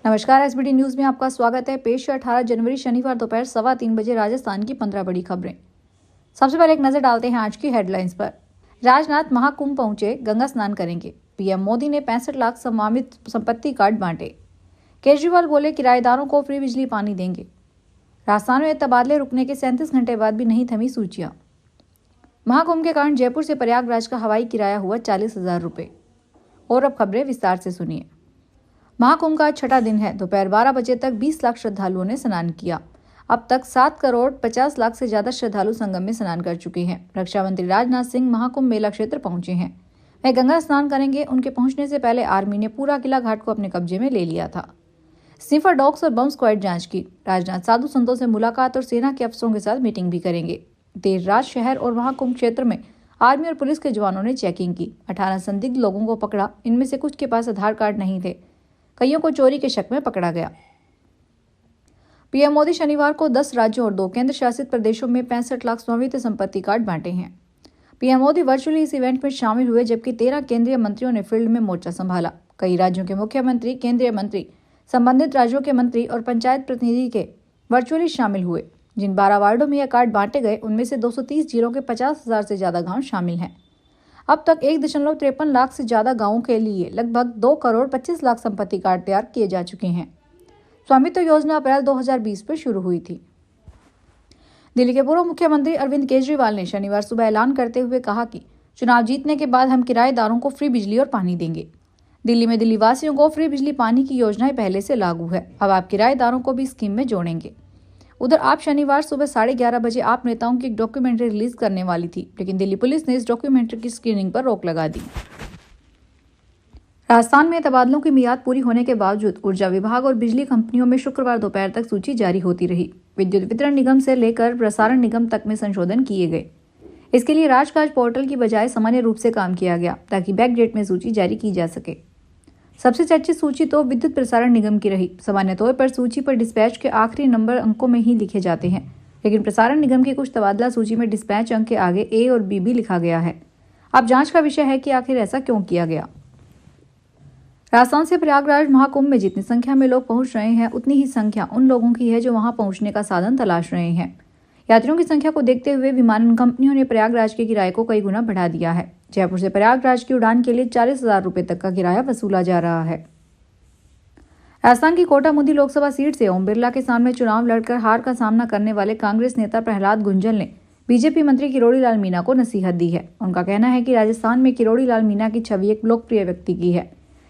नमस्कार, SBT news में आपका स्वागत है। पेश है 18 जनवरी शनिवार दोपहर 3:15 बजे राजस्थान की 15 बड़ी खबरें। सबसे पहले एक नजर डालते हैं आज की हेडलाइंस पर। राजनाथ महाकुंभ पहुंचे, गंगा स्नान करेंगे। पीएम मोदी ने 65 लाख सम्मानित संपत्ति कार्ड बांटे। केजरीवाल बोले किराएदारों को फ्री बिजली पानी देंगे। राजस्थान में तबादले रुकने के 37 घंटे बाद भी नहीं थमी सूचियां। महाकुंभ के कारण जयपुर से प्रयागराज का हवाई किराया हुआ 40,000 रुपये। और अब खबरें विस्तार से सुनिए। महाकुंभ का छठा दिन है। दोपहर 12 बजे तक 20 लाख श्रद्धालुओं ने स्नान किया। अब तक 7 करोड़ 50 लाख से ज्यादा श्रद्धालु संगम में स्नान कर चुके हैं। रक्षा मंत्री राजनाथ सिंह महाकुंभ मेला क्षेत्र पहुंचे हैं। वे गंगा स्नान करेंगे। उनके पहुंचने से पहले आर्मी ने पूरा किला घाट को अपने कब्जे में ले लिया था। स्निफर डॉग्स और बम स्क्वाड जांच की। राजनाथ साधु संतों से मुलाकात और सेना के अफसरों के साथ मीटिंग भी करेंगे। देर रात शहर और महाकुंभ क्षेत्र में आर्मी और पुलिस के जवानों ने चेकिंग की। 18 संदिग्ध लोगों को पकड़ा। इनमें से कुछ के पास आधार कार्ड नहीं थे। कईयों को चोरी के शक में पकड़ा गया। पीएम मोदी शनिवार को 10 राज्यों और 2 केंद्र शासित प्रदेशों में 65 लाख स्वामित्व संपत्ति कार्ड बांटे हैं। पीएम मोदी वर्चुअली इस इवेंट में शामिल हुए, जबकि 13 केंद्रीय मंत्रियों ने फील्ड में मोर्चा संभाला। कई राज्यों के मुख्यमंत्री, केंद्रीय मंत्री, संबंधित राज्यों के मंत्री और पंचायत प्रतिनिधि के वर्चुअली शामिल हुए। जिन 12 वार्डों में यह कार्ड बांटे गए, उनमें से 230 जिलों के 50,000 से ज्यादा गांव शामिल हैं। अब तक 1.53 लाख से ज्यादा गांवों के लिए लगभग 2 करोड़ 25 लाख संपत्ति कार्ड तैयार किए जा चुके हैं। स्वामित्व योजना अप्रैल 2020 में शुरू हुई थी। दिल्ली के पूर्व मुख्यमंत्री अरविंद केजरीवाल ने शनिवार सुबह ऐलान करते हुए कहा कि चुनाव जीतने के बाद हम किराएदारों को फ्री बिजली और पानी देंगे। दिल्ली में दिल्ली वासियों को फ्री बिजली पानी की योजनाएं पहले से लागू है। अब आप किराएदारों को भी स्कीम में जोड़ेंगे। उधर आप शनिवार सुबह 11:30 बजे आप नेताओं की एक डॉक्यूमेंट्री रिलीज करने वाली थी, लेकिन दिल्ली पुलिस ने इस डॉक्यूमेंट्री की स्क्रीनिंग पर रोक लगा दी। राजस्थान में तबादलों की मियाद पूरी होने के बावजूद ऊर्जा विभाग और बिजली कंपनियों में शुक्रवार दोपहर तक सूची जारी होती रही। विद्युत वितरण निगम से लेकर प्रसारण निगम तक में संशोधन किए गए। इसके लिए राजकाज पोर्टल की बजाय सामान्य रूप से काम किया गया, ताकि बैकडेट में सूची जारी की जा सके। सबसे चर्चित सूची तो विद्युत प्रसारण निगम की रही। सामान्य तौर पर सूची पर डिस्पैच के आखिरी नंबर अंकों में ही लिखे जाते हैं, लेकिन प्रसारण निगम की कुछ तबादला सूची में डिस्पैच अंक के आगे ए और बी भी लिखा गया है। अब जांच का विषय है कि आखिर ऐसा क्यों किया गया। राजस्थान से प्रयागराज महाकुंभ में जितनी संख्या में लोग पहुंच रहे हैं, उतनी ही संख्या उन लोगों की है जो वहां पहुंचने का साधन तलाश रहे हैं। यात्रियों की संख्या को देखते हुए विमानन कंपनियों ने प्रयागराज के किराए को कई गुना बढ़ा दिया है। जयपुर से प्रयागराज की उड़ान के लिए 40,000 रुपये तक का किराया वसूला जा रहा है। राजस्थान की कोटा मुंदी लोकसभा सीट से ओम बिरला के सामने चुनाव लड़कर हार का सामना करने वाले कांग्रेस नेता प्रहलाद गुंजल ने बीजेपी मंत्री किरोड़ी लाल मीणा को नसीहत दी है। उनका कहना है कि राजस्थान में किरोड़ी लाल मीणा की छवि एक लोकप्रिय व्यक्ति की है,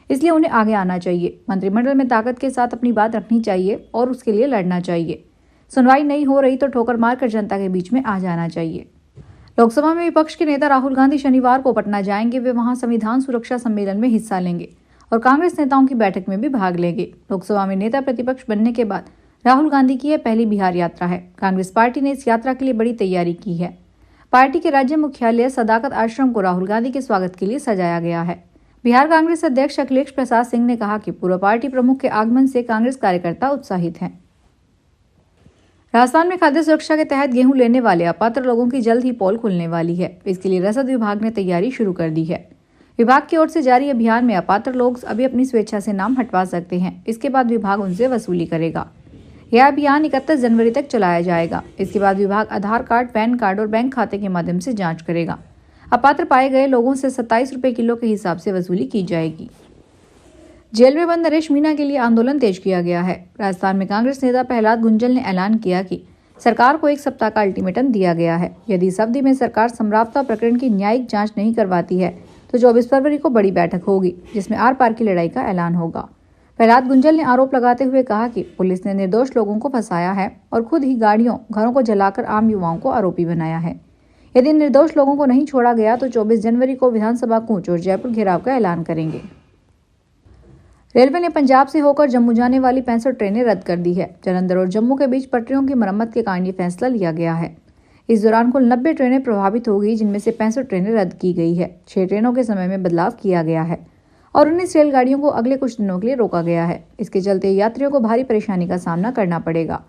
इसलिए उन्हें आगे आना चाहिए। मंत्रिमंडल में ताकत के साथ अपनी बात रखनी चाहिए और उसके लिए लड़ना चाहिए। सुनवाई नहीं हो रही तो ठोकर मारकर जनता के बीच में आ जाना चाहिए। लोकसभा में विपक्ष के नेता राहुल गांधी शनिवार को पटना जाएंगे। वे वहां संविधान सुरक्षा सम्मेलन में हिस्सा लेंगे और कांग्रेस नेताओं की बैठक में भी भाग लेंगे। लोकसभा में नेता प्रतिपक्ष बनने के बाद राहुल गांधी की यह पहली बिहार यात्रा है। कांग्रेस पार्टी ने इस यात्रा के लिए बड़ी तैयारी की है। पार्टी के राज्य मुख्यालय सदाकत आश्रम को राहुल गांधी के स्वागत के लिए सजाया गया है। बिहार कांग्रेस अध्यक्ष अखिलेश प्रसाद सिंह ने कहा कि पूर्व पार्टी प्रमुख के आगमन से कांग्रेस कार्यकर्ता उत्साहित हैं। राजस्थान में खाद्य सुरक्षा के तहत गेहूं लेने वाले अपात्र लोगों की जल्द ही पोल खुलने वाली है। इसके लिए रसद विभाग ने तैयारी शुरू कर दी है। विभाग की ओर से जारी अभियान में अपात्र लोग अभी अपनी स्वेच्छा से नाम हटवा सकते हैं। इसके बाद विभाग उनसे वसूली करेगा। यह अभियान 31 जनवरी तक चलाया जाएगा। इसके बाद विभाग आधार कार्ड, पैन कार्ड और बैंक खाते के माध्यम से जाँच करेगा। अपात्र पाए गए लोगों से 27 रुपये किलो के हिसाब से वसूली की जाएगी। जेल में बंद नरेश मीणा के लिए आंदोलन तेज किया गया है। राजस्थान में कांग्रेस नेता प्रहलाद गुंजल ने ऐलान किया कि सरकार को 1 सप्ताह का अल्टीमेटम दिया गया है। यदि इस अवधि में सरकार समरावता प्रकरण की न्यायिक जांच नहीं करवाती है तो 24 फरवरी को बड़ी बैठक होगी, जिसमें आर पार की लड़ाई का ऐलान होगा। प्रहलाद गुंजल ने आरोप लगाते हुए कहा कि पुलिस ने निर्दोष लोगों को फंसाया है और खुद ही गाड़ियों, घरों को जलाकर आम युवाओं को आरोपी बनाया है। यदि निर्दोष लोगों को नहीं छोड़ा गया तो 24 जनवरी को विधानसभा कूच और जयपुर घेराव का ऐलान करेंगे। रेलवे ने पंजाब से होकर जम्मू जाने वाली 65 ट्रेनें रद्द कर दी है। जालंधर और जम्मू के बीच पटरियों की मरम्मत के कारण ये फैसला लिया गया है। इस दौरान कुल 90 ट्रेनें प्रभावित होगी, जिनमें से 65 ट्रेनें रद्द की गई है। 6 ट्रेनों के समय में बदलाव किया गया है और 19 रेलगाड़ियों को अगले कुछ दिनों के लिए रोका गया है। इसके चलते यात्रियों को भारी परेशानी का सामना करना पड़ेगा।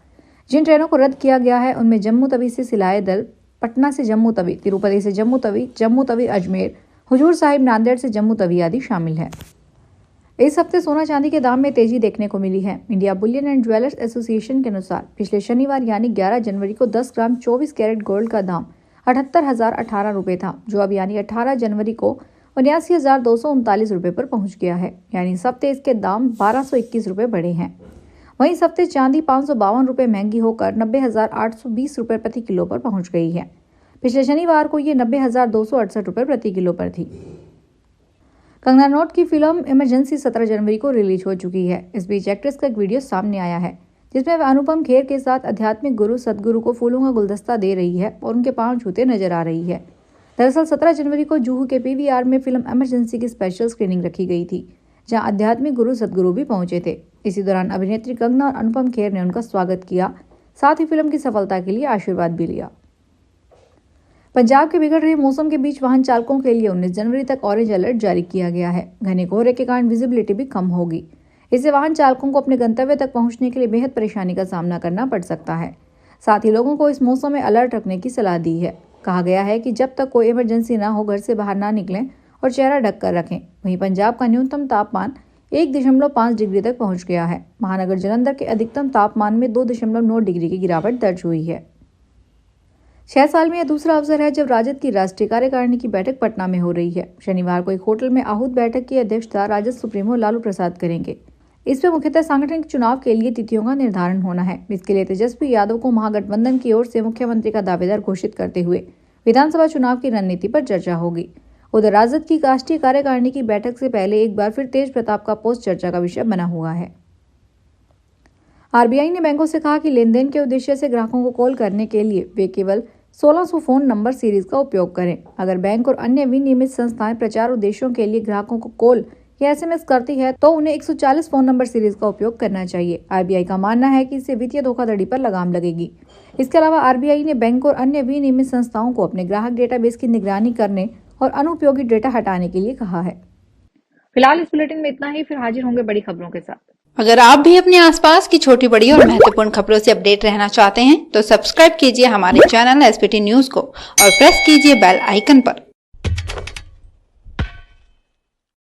जिन ट्रेनों को रद्द किया गया है उनमें जम्मू तवी से सिलाए दल, पटना से जम्मू तवी, तिरुपति से जम्मू तवी, अजमेर, हुजूर साहिब नांदेड़ से जम्मू तवी आदि शामिल है। इस हफ्ते सोना चांदी के दाम में तेजी देखने को मिली है। India Boolean and jewellers association के अनुसार पिछले शनिवार यानी 11 जनवरी को 10 ग्राम 24 कैरेट गोल्ड का दाम 78,018 रुपए था, जो अब यानी 18 जनवरी को 79,239 रुपए पर पहुंच गया है। यानी इस हफ्ते इसके दाम 1,221 रुपए बढ़े हैं। वहीं इस हफ्ते चांदी 552 रुपए महंगी होकर 90,820 रुपए प्रति किलो पर पहुंच गई है। पिछले शनिवार को ये 90,268 रुपए प्रति किलो पर थी। कंगना रनौत की फिल्म इमरजेंसी 17 जनवरी को रिलीज हो चुकी है। इस बीच एक्ट्रेस का एक वीडियो सामने आया है जिसमें वह अनुपम खेर के साथ आध्यात्मिक गुरु सदगुरु को फूलों का गुलदस्ता दे रही है और उनके पांव छूते नजर आ रही है। दरअसल 17 जनवरी को जुहू के पीवीआर में फिल्म इमरजेंसी की स्पेशल स्क्रीनिंग रखी गई थी, जहां आध्यात्मिक गुरु सदगुरु भी पहुंचे थे। इसी दौरान अभिनेत्री कंगना और अनुपम खेर ने उनका स्वागत किया, साथ ही फिल्म की सफलता के लिए आशीर्वाद भी लिया। पंजाब के बिगड़ रहे मौसम के बीच वाहन चालकों के लिए 19 जनवरी तक ऑरेंज अलर्ट जारी किया गया है। घने कोहरे के कारण विजिबिलिटी भी कम होगी। इससे वाहन चालकों को अपने गंतव्य तक पहुंचने के लिए बेहद परेशानी का सामना करना पड़ सकता है। साथ ही लोगों को इस मौसम में अलर्ट रखने की सलाह दी है। कहा गया है कि जब तक कोई इमरजेंसी ना हो घर से बाहर ना निकलें और चेहरा ढककर रखें। वहीं पंजाब का न्यूनतम तापमान 1.5 डिग्री तक पहुंच गया है। महानगर जालंधर के अधिकतम तापमान में 2.9 डिग्री की गिरावट दर्ज हुई है। 6 साल में यह दूसरा अवसर है जब राजद की राष्ट्रीय कार्यकारिणी की बैठक पटना में हो रही है। शनिवार को एक होटल में आहूत बैठक की अध्यक्षता राजद सुप्रीमो लालू प्रसाद करेंगे। इसमें मुख्यतः सांगठनिक चुनाव के लिए तिथियों का निर्धारण होना है। इसके लिए तेजस्वी यादव को महागठबंधन की ओर से मुख्यमंत्री का दावेदार घोषित करते हुए विधानसभा चुनाव की रणनीति पर चर्चा होगी। उधर राजद की राष्ट्रीय कार्यकारिणी की बैठक से पहले एक बार फिर तेज प्रताप का पोस्ट चर्चा का विषय बना हुआ है। आरबीआई ने बैंकों से कहा कि लेन देन के उद्देश्य से ग्राहकों को कॉल करने के लिए वे केवल 1600 फोन नंबर सीरीज का उपयोग करें। अगर बैंक और अन्य विनियमित संस्थाएं प्रचार उद्देश्यों के लिए ग्राहकों को कॉल या एसएमएस करती है तो उन्हें 140 फोन नंबर सीरीज का उपयोग करना चाहिए। आरबीआई का मानना है कि इससे वित्तीय धोखाधड़ी पर लगाम लगेगी। इसके अलावा आरबीआई ने बैंक और अन्य विनियमित संस्थाओं को अपने ग्राहक डेटाबेस की निगरानी करने और अनुपयोगी डेटा हटाने के लिए कहा है। फिलहाल इस बुलेटिन में इतना ही, फिर हाजिर होंगे बड़ी खबरों के साथ। अगर आप भी अपने आसपास की छोटी बड़ी और महत्वपूर्ण खबरों से अपडेट रहना चाहते हैं तो सब्सक्राइब कीजिए हमारे चैनल एसपीटी न्यूज को और प्रेस कीजिए बेल आइकन पर।